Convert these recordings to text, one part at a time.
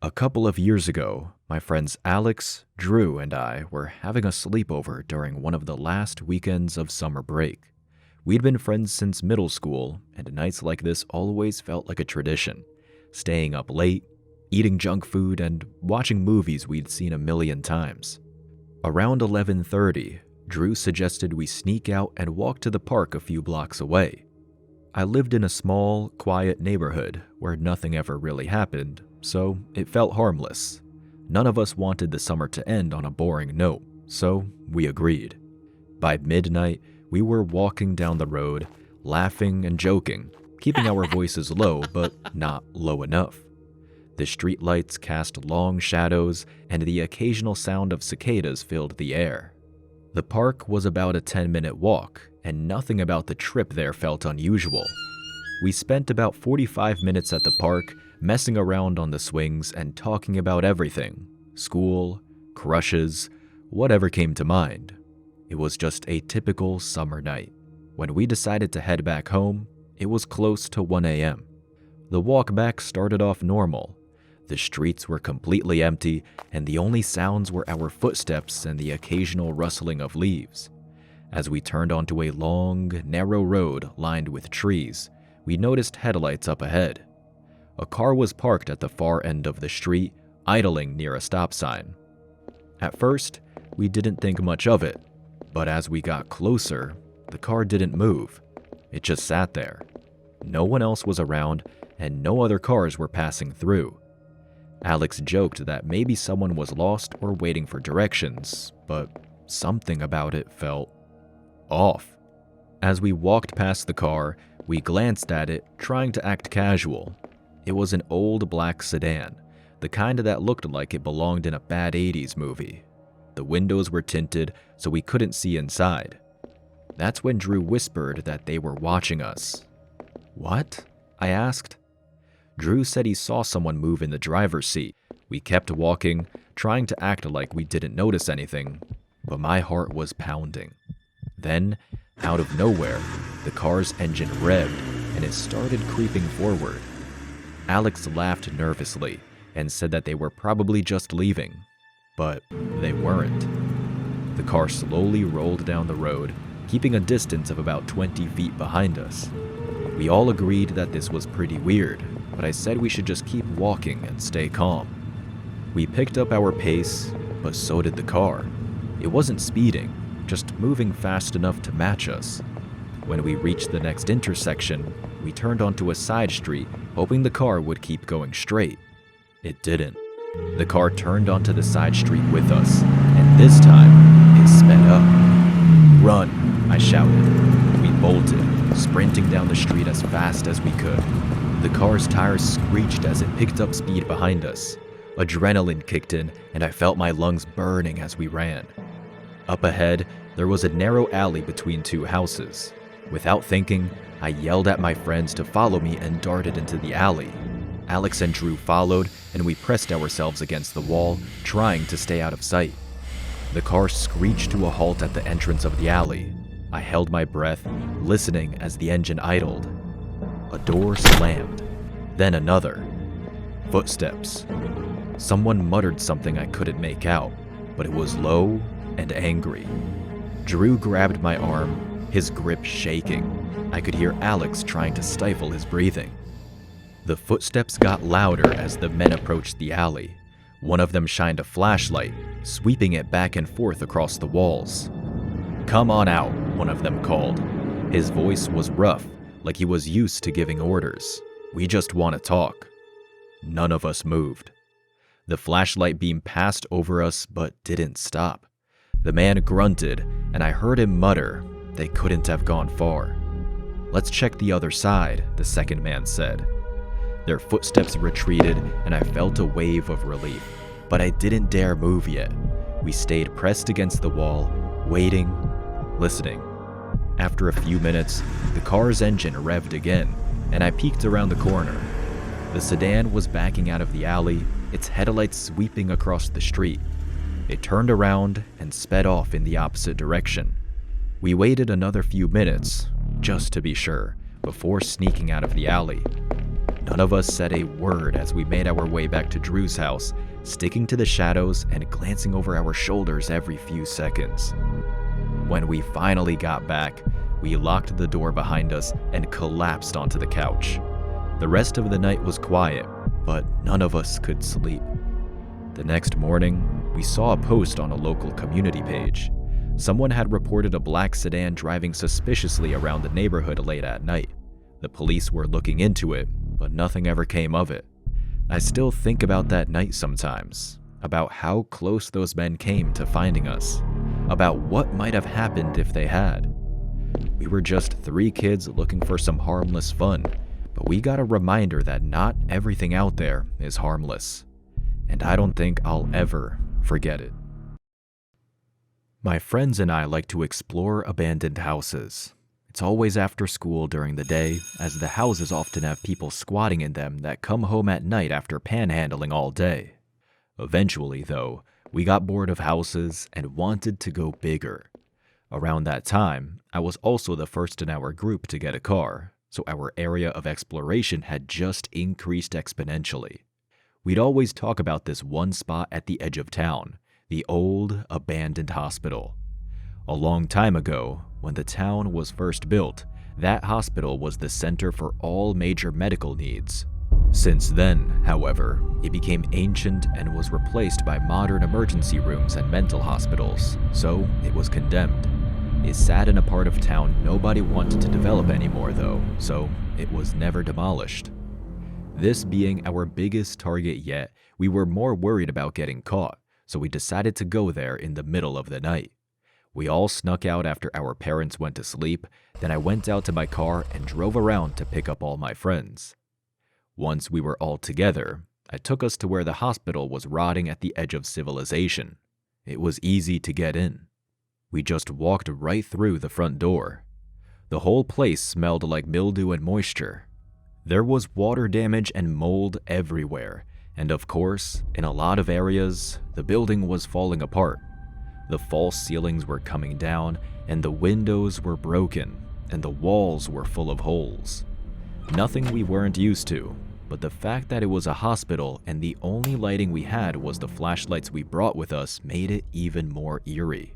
A couple of years ago, my friends Alex, Drew, and I were having a sleepover during one of the last weekends of summer break. We'd been friends since middle school, and nights like this always felt like a tradition. Staying up late, eating junk food, and watching movies we'd seen a million times. Around 11:30, Drew suggested we sneak out and walk to the park a few blocks away. I lived in a small, quiet neighborhood where nothing ever really happened, so it felt harmless. None of us wanted the summer to end on a boring note, so we agreed. By midnight, we were walking down the road, laughing and joking, keeping our voices low but not low enough. The streetlights cast long shadows, and the occasional sound of cicadas filled the air. The park was about a 10-minute walk, and nothing about the trip there felt unusual. We spent about 45 minutes at the park, messing around on the swings and talking about everything: school, crushes, whatever came to mind. It was just a typical summer night. When we decided to head back home, it was close to 1 a.m. The walk back started off normal. The streets were completely empty, and the only sounds were our footsteps and the occasional rustling of leaves. As we turned onto a long, narrow road lined with trees, we noticed headlights up ahead. A car was parked at the far end of the street, idling near a stop sign. At first, we didn't think much of it, but as we got closer, the car didn't move. It just sat there. No one else was around, and no other cars were passing through. Alex joked that maybe someone was lost or waiting for directions, but something about it felt off. As we walked past the car, we glanced at it, trying to act casual. It was an old black sedan, the kind that looked like it belonged in a bad 80s movie. The windows were tinted, so we couldn't see inside. That's when Drew whispered that they were watching us. "What?" I asked. Drew said he saw someone move in the driver's seat. We kept walking, trying to act like we didn't notice anything, but my heart was pounding. Then, out of nowhere, the car's engine revved, and it started creeping forward. Alex laughed nervously and said that they were probably just leaving, but they weren't. The car slowly rolled down the road, keeping a distance of about 20 feet behind us. We all agreed that this was pretty weird, but I said we should just keep walking and stay calm. We picked up our pace, but so did the car. It wasn't speeding, just moving fast enough to match us. When we reached the next intersection, we turned onto a side street, hoping the car would keep going straight. It didn't. The car turned onto the side street with us, and this time, it sped up. "Run!" I shouted. We bolted, sprinting down the street as fast as we could. The car's tires screeched as it picked up speed behind us. Adrenaline kicked in, and I felt my lungs burning as we ran. Up ahead, there was a narrow alley between two houses. Without thinking, I yelled at my friends to follow me and darted into the alley. Alex and Drew followed, and we pressed ourselves against the wall, trying to stay out of sight. The car screeched to a halt at the entrance of the alley. I held my breath, listening as the engine idled. A door slammed, then another. Footsteps. Someone muttered something I couldn't make out, but it was low and angry. Drew grabbed my arm, his grip shaking. I could hear Alex trying to stifle his breathing. The footsteps got louder as the men approached the alley. One of them shined a flashlight, sweeping it back and forth across the walls. "Come on out," one of them called. His voice was rough, like he was used to giving orders. "We just want to talk." None of us moved. The flashlight beam passed over us but didn't stop. The man grunted, and I heard him mutter, "They couldn't have gone far." "Let's check the other side," the second man said. Their footsteps retreated, and I felt a wave of relief, but I didn't dare move yet. We stayed pressed against the wall, waiting, listening. After a few minutes, the car's engine revved again, and I peeked around the corner. The sedan was backing out of the alley, its headlights sweeping across the street. It turned around and sped off in the opposite direction. We waited another few minutes, just to be sure, before sneaking out of the alley. None of us said a word as we made our way back to Drew's house, sticking to the shadows and glancing over our shoulders every few seconds. When we finally got back, we locked the door behind us and collapsed onto the couch. The rest of the night was quiet, but none of us could sleep. The next morning, we saw a post on a local community page. Someone had reported a black sedan driving suspiciously around the neighborhood late at night. The police were looking into it, but nothing ever came of it. I still think about that night sometimes, about how close those men came to finding us, about what might have happened if they had. We were just 3 kids looking for some harmless fun, but we got a reminder that not everything out there is harmless. And I don't think I'll ever forget it. My friends and I like to explore abandoned houses. It's always after school during the day, as the houses often have people squatting in them that come home at night after panhandling all day. Eventually, though, we got bored of houses and wanted to go bigger. Around that time, I was also the first in our group to get a car, so our area of exploration had just increased exponentially. We'd always talk about this one spot at the edge of town, the old, abandoned hospital. A long time ago, when the town was first built, that hospital was the center for all major medical needs. Since then, however, it became ancient and was replaced by modern emergency rooms and mental hospitals, so it was condemned. It sat in a part of town nobody wanted to develop anymore, though, so it was never demolished. This being our biggest target yet, we were more worried about getting caught, so we decided to go there in the middle of the night. We all snuck out after our parents went to sleep, then I went out to my car and drove around to pick up all my friends. Once we were all together, I took us to where the hospital was rotting at the edge of civilization. It was easy to get in. We just walked right through the front door. The whole place smelled like mildew and moisture. There was water damage and mold everywhere, and of course, in a lot of areas, the building was falling apart. The false ceilings were coming down, and the windows were broken, and the walls were full of holes. Nothing we weren't used to, but the fact that it was a hospital and the only lighting we had was the flashlights we brought with us made it even more eerie.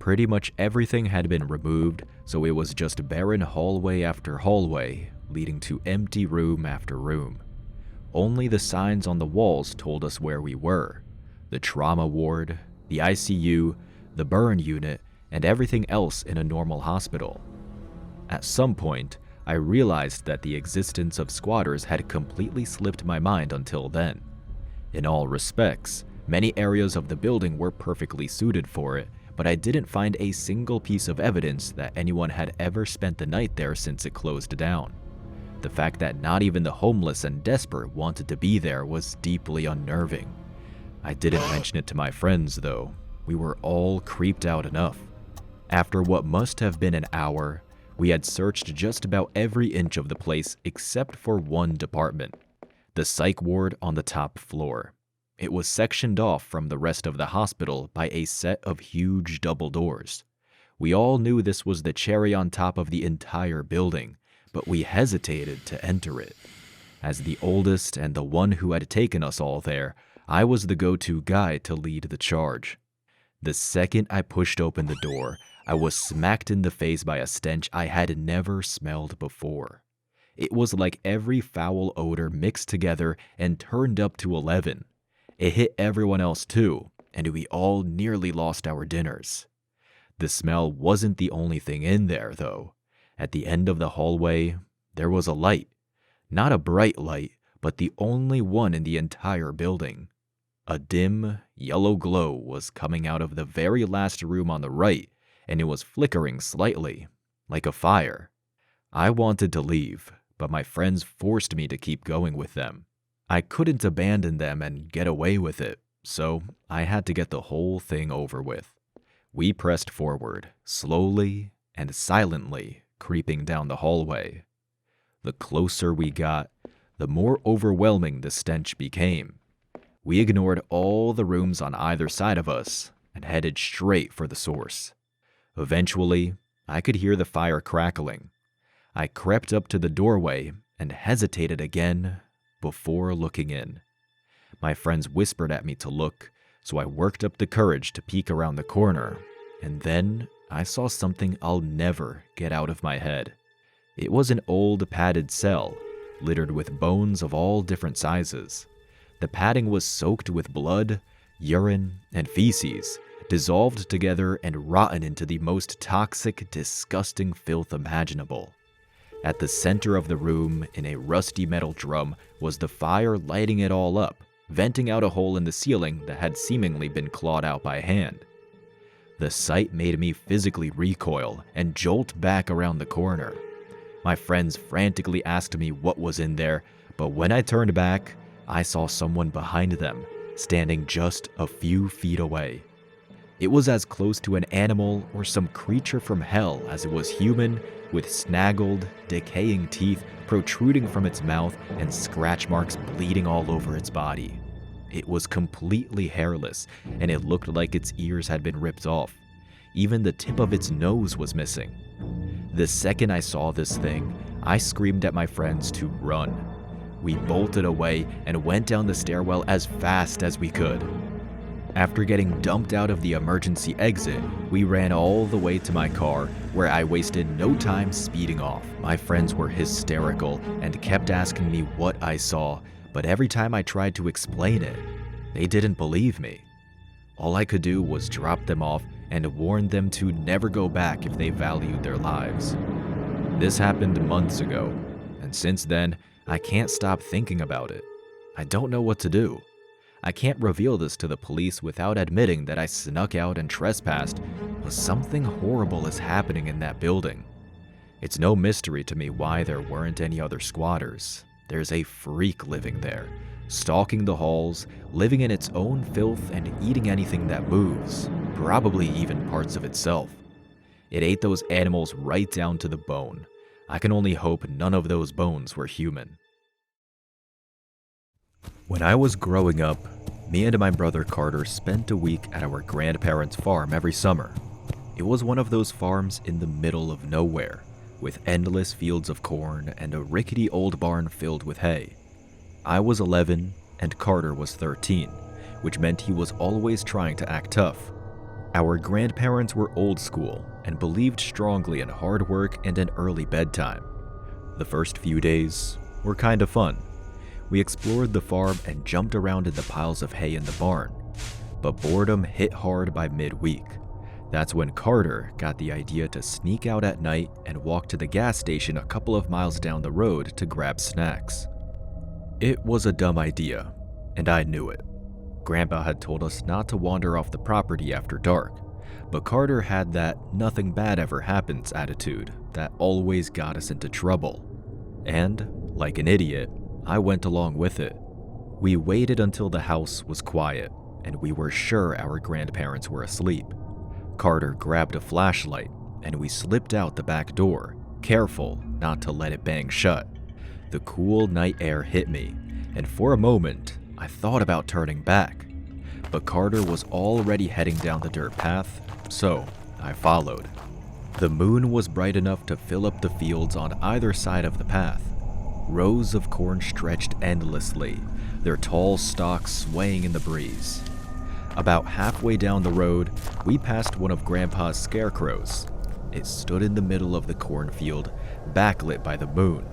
Pretty much everything had been removed, so it was just barren hallway after hallway, leading to empty room after room. Only the signs on the walls told us where we were: the trauma ward, the ICU, the burn unit, and everything else in a normal hospital. At some point, I realized that the existence of squatters had completely slipped my mind until then. In all respects, many areas of the building were perfectly suited for it, but I didn't find a single piece of evidence that anyone had ever spent the night there since it closed down. The fact that not even the homeless and desperate wanted to be there was deeply unnerving. I didn't mention it to my friends, though. We were all creeped out enough. After what must have been an hour, we had searched just about every inch of the place except for one department, the psych ward on the top floor. It was sectioned off from the rest of the hospital by a set of huge double doors. We all knew this was the cherry on top of the entire building, but we hesitated to enter it. As the oldest and the one who had taken us all there, I was the go-to guy to lead the charge. The second I pushed open the door, I was smacked in the face by a stench I had never smelled before. It was like every foul odor mixed together and turned up to 11. It hit everyone else too, and we all nearly lost our dinners. The smell wasn't the only thing in there, though. At the end of the hallway, there was a light. Not a bright light, but the only one in the entire building. A dim, yellow glow was coming out of the very last room on the right, and it was flickering slightly, like a fire. I wanted to leave, but my friends forced me to keep going with them. I couldn't abandon them and get away with it, so I had to get the whole thing over with. We pressed forward, slowly and silently, creeping down the hallway. The closer we got, the more overwhelming the stench became. We ignored all the rooms on either side of us and headed straight for the source. Eventually, I could hear the fire crackling. I crept up to the doorway and hesitated again before looking in. My friends whispered at me to look, so I worked up the courage to peek around the corner, and then I saw something I'll never get out of my head. It was an old padded cell, littered with bones of all different sizes. The padding was soaked with blood, urine, and feces, dissolved together and rotten into the most toxic, disgusting filth imaginable. At the center of the room, in a rusty metal drum, was the fire lighting it all up, venting out a hole in the ceiling that had seemingly been clawed out by hand. The sight made me physically recoil and jolt back around the corner. My friends frantically asked me what was in there, but when I turned back, I saw someone behind them, standing just a few feet away. It was as close to an animal or some creature from hell as it was human, with snaggled, decaying teeth protruding from its mouth and scratch marks bleeding all over its body. It was completely hairless, and it looked like its ears had been ripped off. Even the tip of its nose was missing. The second I saw this thing, I screamed at my friends to run. We bolted away and went down the stairwell as fast as we could. After getting dumped out of the emergency exit, we ran all the way to my car, where I wasted no time speeding off. My friends were hysterical and kept asking me what I saw, but every time I tried to explain it, they didn't believe me. All I could do was drop them off and warn them to never go back if they valued their lives. This happened months ago, and since then, I can't stop thinking about it. I don't know what to do. I can't reveal this to the police without admitting that I snuck out and trespassed, but something horrible is happening in that building. It's no mystery to me why there weren't any other squatters. There's a freak living there, stalking the halls, living in its own filth and eating anything that moves, probably even parts of itself. It ate those animals right down to the bone. I can only hope none of those bones were human. When I was growing up, me and my brother Carter spent a week at our grandparents' farm every summer. It was one of those farms in the middle of nowhere, with endless fields of corn and a rickety old barn filled with hay. I was 11 and Carter was 13, which meant he was always trying to act tough. Our grandparents were old school and believed strongly in hard work and an early bedtime. The first few days were kind of fun. We explored the farm and jumped around in the piles of hay in the barn, but boredom hit hard by midweek. That's when Carter got the idea to sneak out at night and walk to the gas station a couple of miles down the road to grab snacks. It was a dumb idea, and I knew it. Grandpa had told us not to wander off the property after dark, but Carter had that nothing bad ever happens attitude that always got us into trouble. And, like an idiot, I went along with it. We waited until the house was quiet, and we were sure our grandparents were asleep. Carter grabbed a flashlight, and we slipped out the back door, careful not to let it bang shut. The cool night air hit me, and for a moment, I thought about turning back. But Carter was already heading down the dirt path, so I followed. The moon was bright enough to fill up the fields on either side of the path. Rows of corn stretched endlessly, their tall stalks swaying in the breeze. About halfway down the road, we passed one of Grandpa's scarecrows. It stood in the middle of the cornfield, backlit by the moon,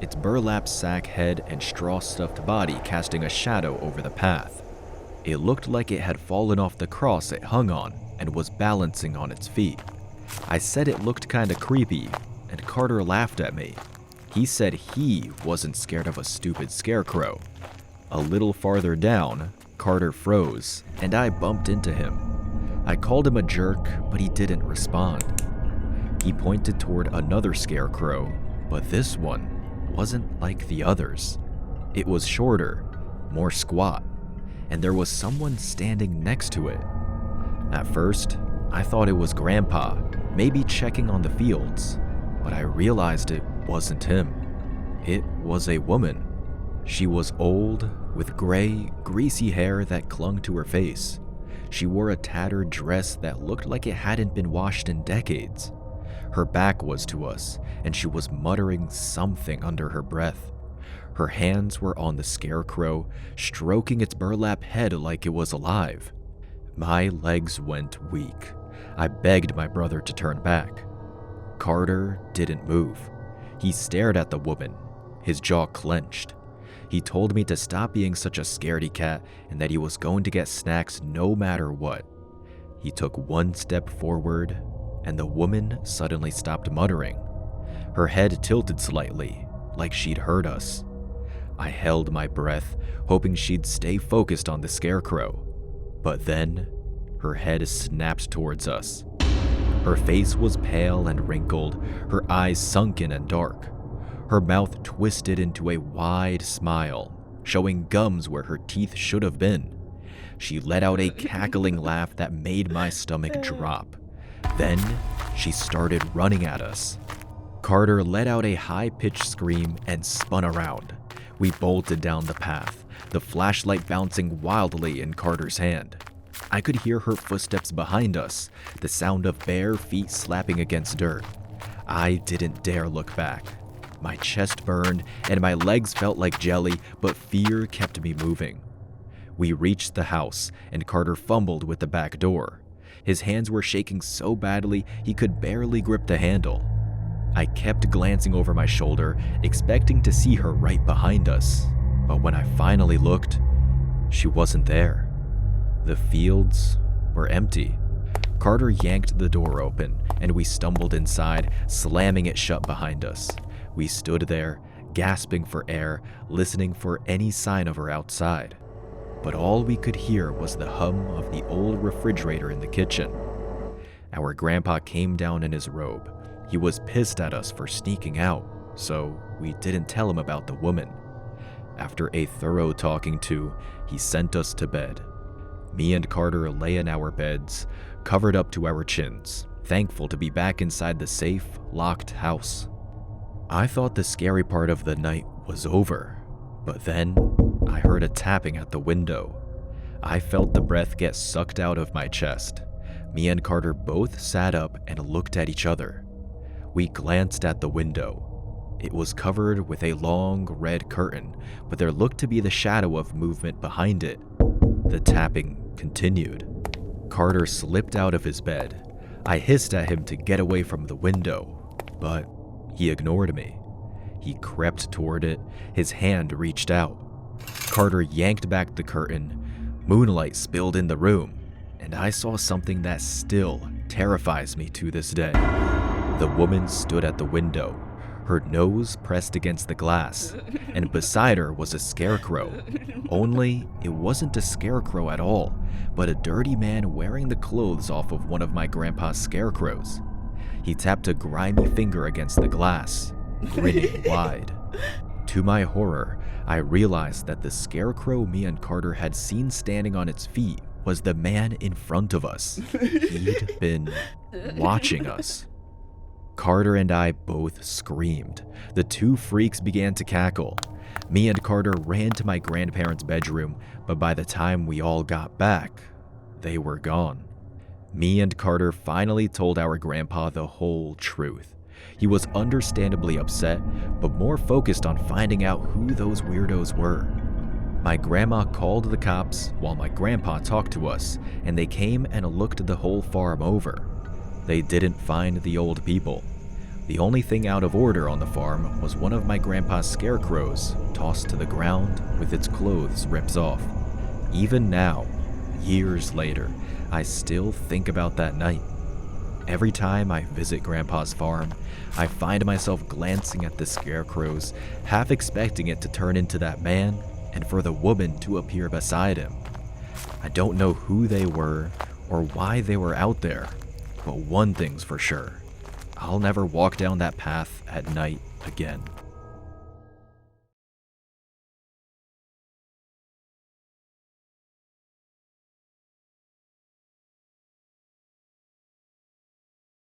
its burlap sack head and straw-stuffed body casting a shadow over the path. It looked like it had fallen off the cross it hung on and was balancing on its feet. I said it looked kinda creepy, and Carter laughed at me. He said he wasn't scared of a stupid scarecrow. A little farther down, Carter froze, and I bumped into him. I called him a jerk, but he didn't respond. He pointed toward another scarecrow, but this one wasn't like the others. It was shorter, more squat, and there was someone standing next to it. At first, I thought it was Grandpa, maybe checking on the fields, but I realized it wasn't him. It was a woman. She was old, with gray, greasy hair that clung to her face. She wore a tattered dress that looked like it hadn't been washed in decades. Her back was to us, and she was muttering something under her breath. Her hands were on the scarecrow, stroking its burlap head like it was alive. My legs went weak. I begged my brother to turn back. Carter didn't move. He stared at the woman, his jaw clenched. He told me to stop being such a scaredy cat and that he was going to get snacks no matter what. He took one step forward, and the woman suddenly stopped muttering. Her head tilted slightly, like she'd heard us. I held my breath, hoping she'd stay focused on the scarecrow. But then, her head snapped towards us. Her face was pale and wrinkled, her eyes sunken and dark. Her mouth twisted into a wide smile, showing gums where her teeth should have been. She let out a cackling laugh that made my stomach drop. Then, she started running at us. Carter let out a high-pitched scream and spun around. We bolted down the path, the flashlight bouncing wildly in Carter's hand. I could hear her footsteps behind us, the sound of bare feet slapping against dirt. I didn't dare look back. My chest burned and my legs felt like jelly, but fear kept me moving. We reached the house, and Carter fumbled with the back door. His hands were shaking so badly he could barely grip the handle. I kept glancing over my shoulder, expecting to see her right behind us, but when I finally looked, she wasn't there. The fields were empty. Carter yanked the door open, and we stumbled inside, slamming it shut behind us. We stood there, gasping for air, listening for any sign of her outside. But all we could hear was the hum of the old refrigerator in the kitchen. Our grandpa came down in his robe. He was pissed at us for sneaking out, so we didn't tell him about the woman. After a thorough talking to, he sent us to bed. Me and Carter lay in our beds, covered up to our chins, thankful to be back inside the safe, locked house. I thought the scary part of the night was over, but then I heard a tapping at the window. I felt the breath get sucked out of my chest. Me and Carter both sat up and looked at each other. We glanced at the window. It was covered with a long red curtain, but there looked to be the shadow of movement behind it. The tapping continued. Carter slipped out of his bed. I hissed at him to get away from the window, but he ignored me. He crept toward it, his hand reached out. Carter yanked back the curtain. Moonlight spilled in the room, and I saw something that still terrifies me to this day. The woman stood at the window, her nose pressed against the glass, and beside her was a scarecrow. Only it wasn't a scarecrow at all, but a dirty man wearing the clothes off of one of my grandpa's scarecrows. He tapped a grimy finger against the glass, grinning wide. To my horror, I realized that the scarecrow me and Carter had seen standing on its feet was the man in front of us. He'd been watching us. Carter and I both screamed. The two freaks began to cackle. Me and Carter ran to my grandparents' bedroom, but by the time we all got back, they were gone. Me and Carter finally told our grandpa the whole truth. He was understandably upset, but more focused on finding out who those weirdos were. My grandma called the cops while my grandpa talked to us, and they came and looked the whole farm over. They didn't find the old people. The only thing out of order on the farm was one of my grandpa's scarecrows tossed to the ground with its clothes ripped off. Even now, years later, I still think about that night. Every time I visit Grandpa's farm, I find myself glancing at the scarecrows, half expecting it to turn into that man and for the woman to appear beside him. I don't know who they were or why they were out there, but one thing's for sure. I'll never walk down that path at night again.